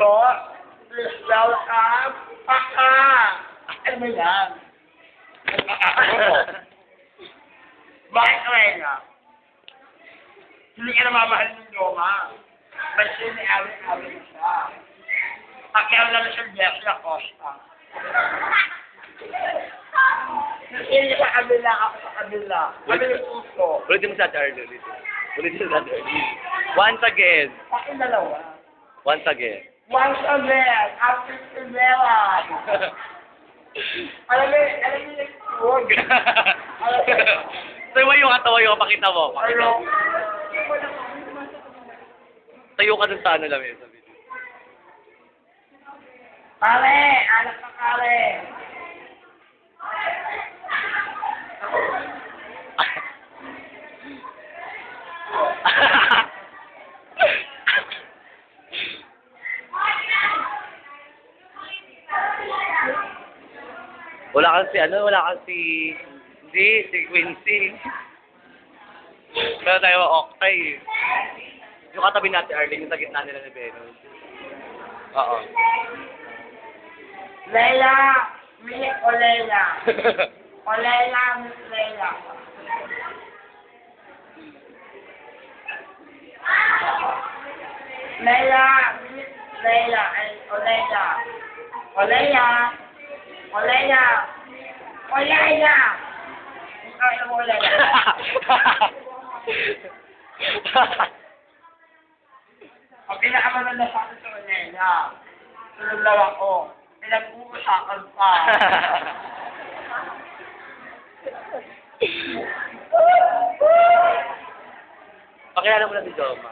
po. Please welcome, Paka. Ano ba yan? Bakit Reyna? Hindi ka namamahal ng Roma. Basta may awit-awit na siya. Pakiaw lang siya Jeffrey Acosta. Hindi sa kabila, ako sa kabila. Kami yung puso. Ulitin mo sa Arlo. Ulitin mo sa Arlo. Once again. Aking dalawa. Once again. Once again, after Simeran. Alam mo yung huwag. Tayo ka, pakita mo. Pakita mo. Tayo ka dun sa ano lang yun. Sa video. Pare, anak na pare. Wala kasi, hindi, si Quincy. Pero tayo, Oktay. Yung katabi natin, Arlene, yung sa gitna nila ni Venus. Oo. Leila, Miss Olela. Olela, Miss Leila. Leila, Miss Leila, and Olela. Olela. Olela. Olela. Ay, Olela. Ang pinakamaganda sa akin sa Olela. Tulog daw ako. Pinag-uusapan pa. Pakilala mo na si Joma.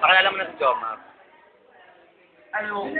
Pakilala mo na si Joma. Ano?